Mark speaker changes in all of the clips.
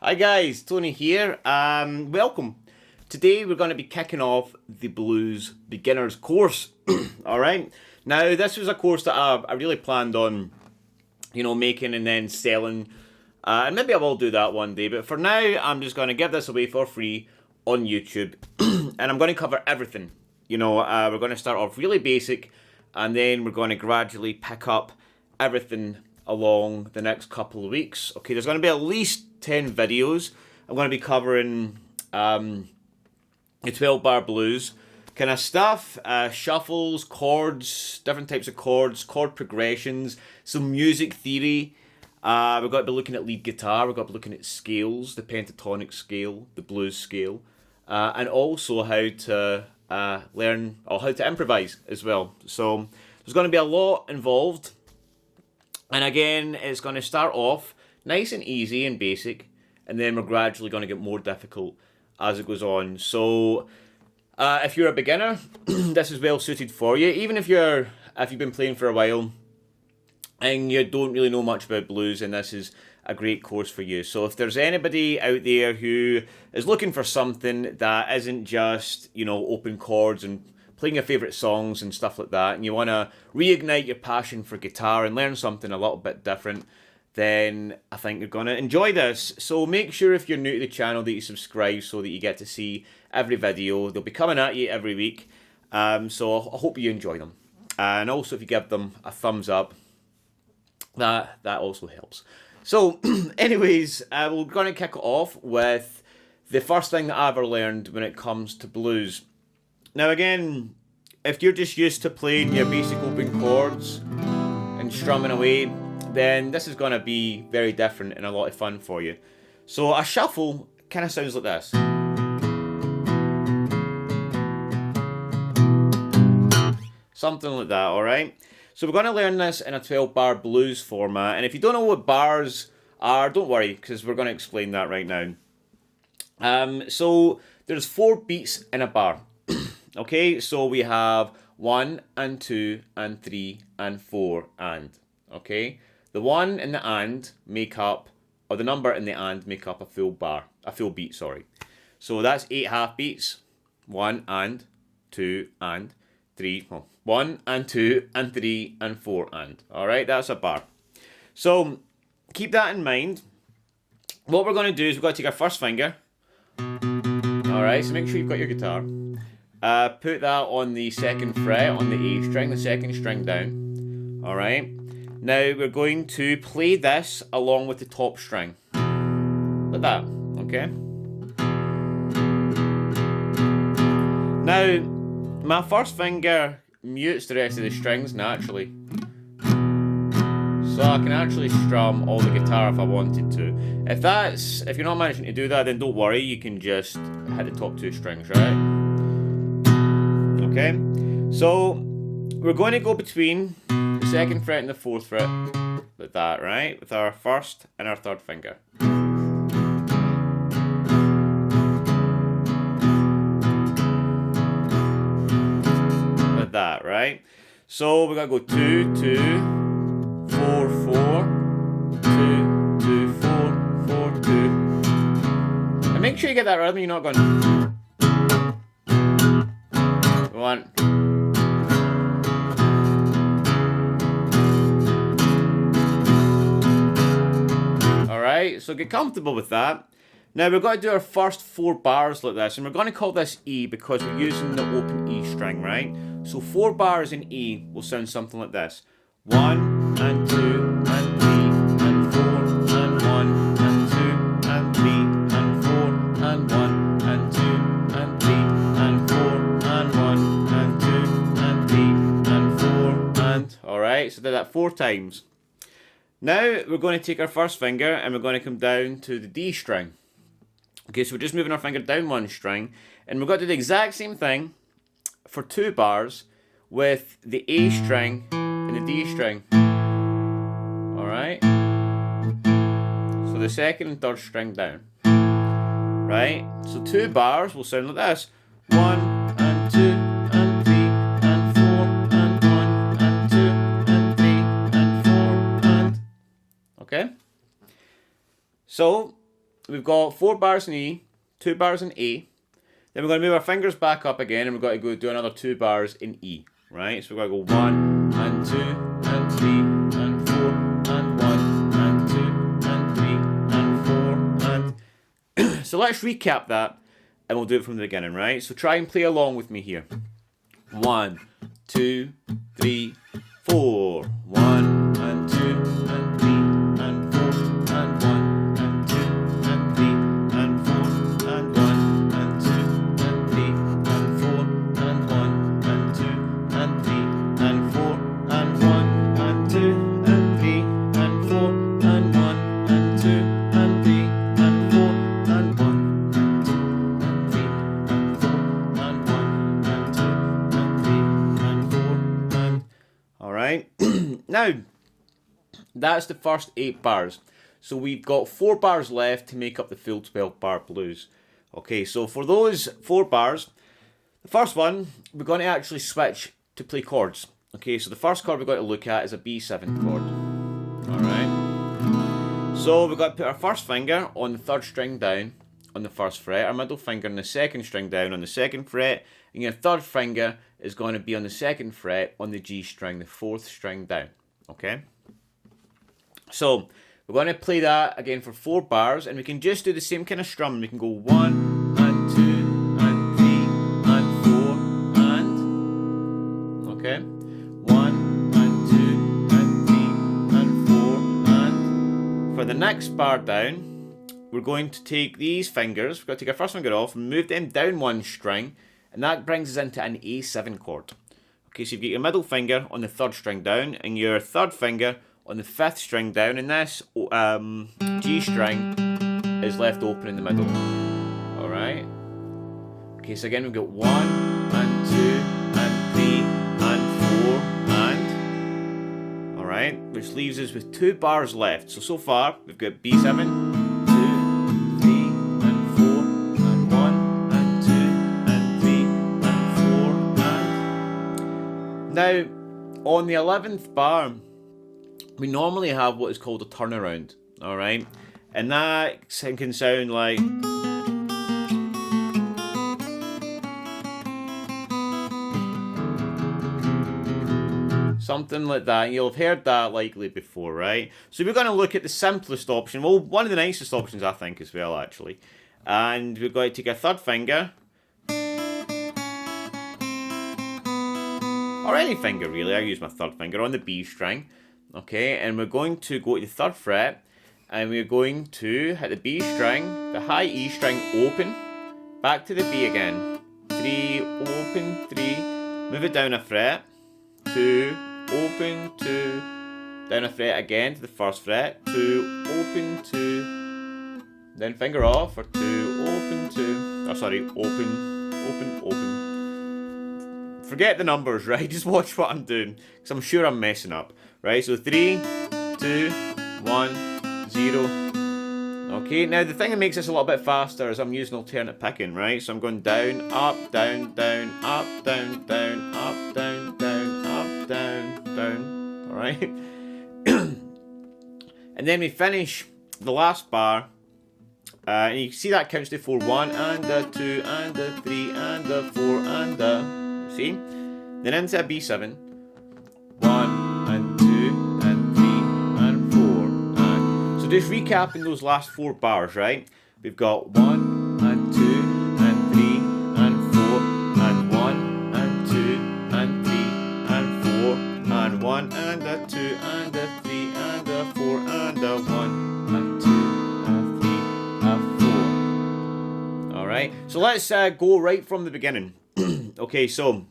Speaker 1: Hi guys, Tony here. Welcome. Today we're going to be kicking off the blues beginners course. Alright, now this was a course that I really planned on, making and then selling. And maybe I will do that one day, but for now I'm just going to give this away for free on YouTube. And I'm going to cover everything. We're going to start off really basic, and then we're going to gradually pick up everything along the next couple of weeks. Okay, there's going to be at least 10 videos. I'm going to be covering the 12-bar blues kind of stuff, shuffles, chords, different types of chords, chord progressions, some music theory. We've got to be looking at lead guitar, we've got to be looking at scales, the pentatonic scale, the blues scale, and also how to learn, or how to improvise as well. So there's going to be a lot involved. And again, it's going to start off nice and easy and basic, and then we're gradually going to get more difficult as it goes on. So if you're a beginner, this is well suited for you. Even if you've been playing for a while and you don't really know much about blues, and this is a great course for you. So if there's anybody out there who is looking for something that isn't just, open chords and playing your favourite songs and stuff like that, and you want to reignite your passion for guitar and learn something a little bit different, then I think you're going to enjoy this. So make sure if you're new to the channel that you subscribe so that you get to see every video. They'll be coming at you every week. So I hope you enjoy them. And also if you give them a thumbs up, that also helps. So anyways, we're going to kick it off with the first thing that I ever learned when it comes to blues. Now again, if you're just used to playing your basic open chords and strumming away, then this is going to be very different and a lot of fun for you. So a shuffle kind of sounds like this. Something like that, alright? So we're going to learn this in a 12-bar blues format, and if you don't know what bars are, don't worry, because we're going to explain that right now. So there's 4 beats in a bar. Okay, so we have 1 and 2 and 3 and 4 and. Okay, the 1 and the and make up, or the number and the and make up a full beat, sorry. So that's 8 half beats. 1 and, 2 and, 3, 1 and 2 and 3 and 4 and. Alright, that's a bar. So keep that in mind. What we're going to do is we've got to take our first finger. Alright, so make sure you've got your guitar. Put that on the 2nd fret on the A string, the 2nd string down. Alright. Now we're going to play this along with the top string. Like that. Okay. Now, my first finger mutes the rest of the strings naturally. So I can actually strum all the guitar if I wanted to. If you're not managing to do that, then don't worry, you can just hit the top 2 strings, right? Okay, so we're going to go between the 2nd fret and the 4th fret, like that, right? With our 1st and our 3rd finger. Like that, right? So we're going to go 2, 2, 4, 4, 2, 2, 4, 4, 2. And make sure you get that rhythm, you're not going... 1. Alright, so get comfortable with that. Now we're going to do our first 4 bars like this, and we're going to call this E because we're using the open E string, right? So 4 bars in E will sound something like this. 1 and 2 and 3 and 4 and 1 and 2 and 3 and 4 and 1 and 2 and 3 and 4 and 1 and 2 and 3 and 4 and... Alright, so did that 4 times. Now we're going to take our first finger and we're going to come down to the D string. Okay, so we're just moving our finger down 1 string, and we're going to do the exact same thing for 2 bars with the A string and the D string. Alright? So the second and third string down. Right? So 2 bars will sound like this. 1 and 2 and 3 and 4 and 1 and 2 and 3 and 4 and... Okay? So, we've got 4 bars in E, 2 bars in A. Then we're going to move our fingers back up again and we've got to go do another 2 bars in E. Right? So we've got to go 1 and 2 and 3 and 4 and 1 and 2 and 3 and 4 and... So let's recap that and we'll do it from the beginning, right? So try and play along with me here. 1, 2, 3, 4. 1 and 2 and 3 and 4 and 1 and 2 and 3 and 4 and 1 and 2 and 3 and 4 and 1 and 2 and 3 and 4 and 1 and 2 and 3 and 4 and 1 and 2 and 3 and 4 and 1 and 2 and 3 and 4 and 1 and 2 and 3 and 4 and... Alright, now that's the first 8 bars. So we've got 4 bars left to make up the full 12 bar blues. Okay, so for those 4 bars, the first one, we're going to actually switch to play chords. Okay, so the first chord we're going to look at is a B7 chord. Alright. So we've got to put our first finger on the 3rd string down on the 1st fret, our middle finger on the 2nd string down on the 2nd fret, and your 3rd finger is going to be on the 2nd fret on the G string, the 4th string down. Okay? So, we're going to play that again for 4 bars, and we can just do the same kind of strum. We can go 1 and 2 and 3 and 4 and... Okay? 1 and 2 and 3 and 4 and... For the next bar down, we're going to take these fingers, we're going to take our first finger off and move them down 1 string, and that brings us into an A7 chord. Okay, so you've got your middle finger on the 3rd string down, and your 3rd finger on the 5th string down, and this G string is left open in the middle. Alright? Okay, so again we've got 1 and 2 and 3 and 4 and... Alright, which leaves us with 2 bars left. So far, we've got B7, 2, 3 and 4 and 1 and 2 and 3 and 4 and... Now, on the 11th bar, we normally have what is called a turnaround, alright? And that can sound like... something like that. You'll have heard that likely before, right? So we're going to look at the simplest option. Well, one of the nicest options, I think, as well, actually. And we're going to take our 3rd finger, or any finger, really. I use my 3rd finger on the B string. Okay, and we're going to go to the 3rd fret, and we're going to hit the B string, the high E string open, back to the B again. 3, open, 3, move it down a fret, 2, open, 2, down a fret again to the 1st fret, 2, open, 2, then finger off for 2, open, 2, oh sorry, open, open, open. Forget the numbers, right? Just watch what I'm doing, because I'm sure I'm messing up. Right, so 3, 2, 1, 0. Okay, now the thing that makes this a little bit faster is I'm using alternate picking, right? So I'm going down, up, down, down, up, down, down, up, down, down, up, down, down. Alright? And then we finish the last bar. And you can see that counts to 4, 1 and a 2 and a 3 and a 4 and a... See? Then into a B7. 1 and 2 and 3 and 4 and... So just recapping those last 4 bars, right? We've got 1 and 2 and 3 and 4 and 1 and 2 and 3 and 4 and 1 and a 2 and a 3 and a 4 and a 1 and 2 and 3 and 4. Alright, so let's go right from the beginning. Okay, so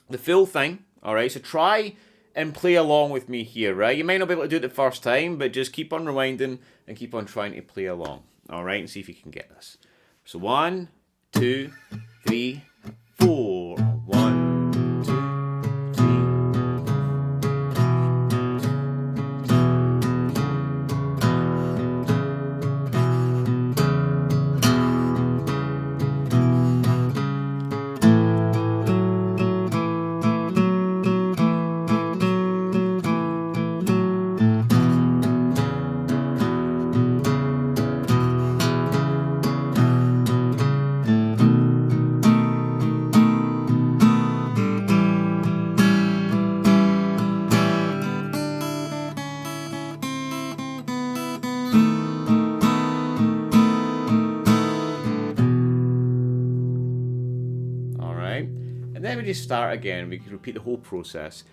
Speaker 1: the full thing, alright, so try and play along with me here, right? You might not be able to do it the first time, but just keep on rewinding and keep on trying to play along, alright, and see if you can get this. So 1, 2, 3, 4. 1, 2, 3. we just start again? We can repeat the whole process.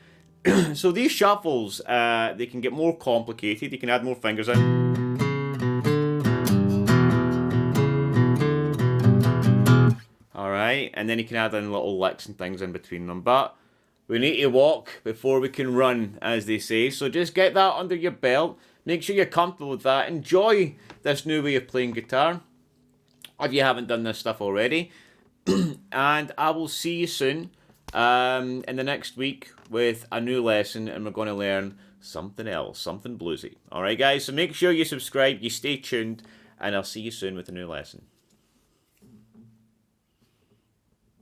Speaker 1: So these shuffles, they can get more complicated. You can add more fingers in. Alright, and then you can add in little licks and things in between them. But we need to walk before we can run, as they say. So just get that under your belt. Make sure you're comfortable with that. Enjoy this new way of playing guitar, if you haven't done this stuff already. And I will see you soon in the next week with a new lesson, and we're going to learn something else, something bluesy. Alright guys, so make sure you subscribe, you stay tuned, and I'll see you soon with a new lesson.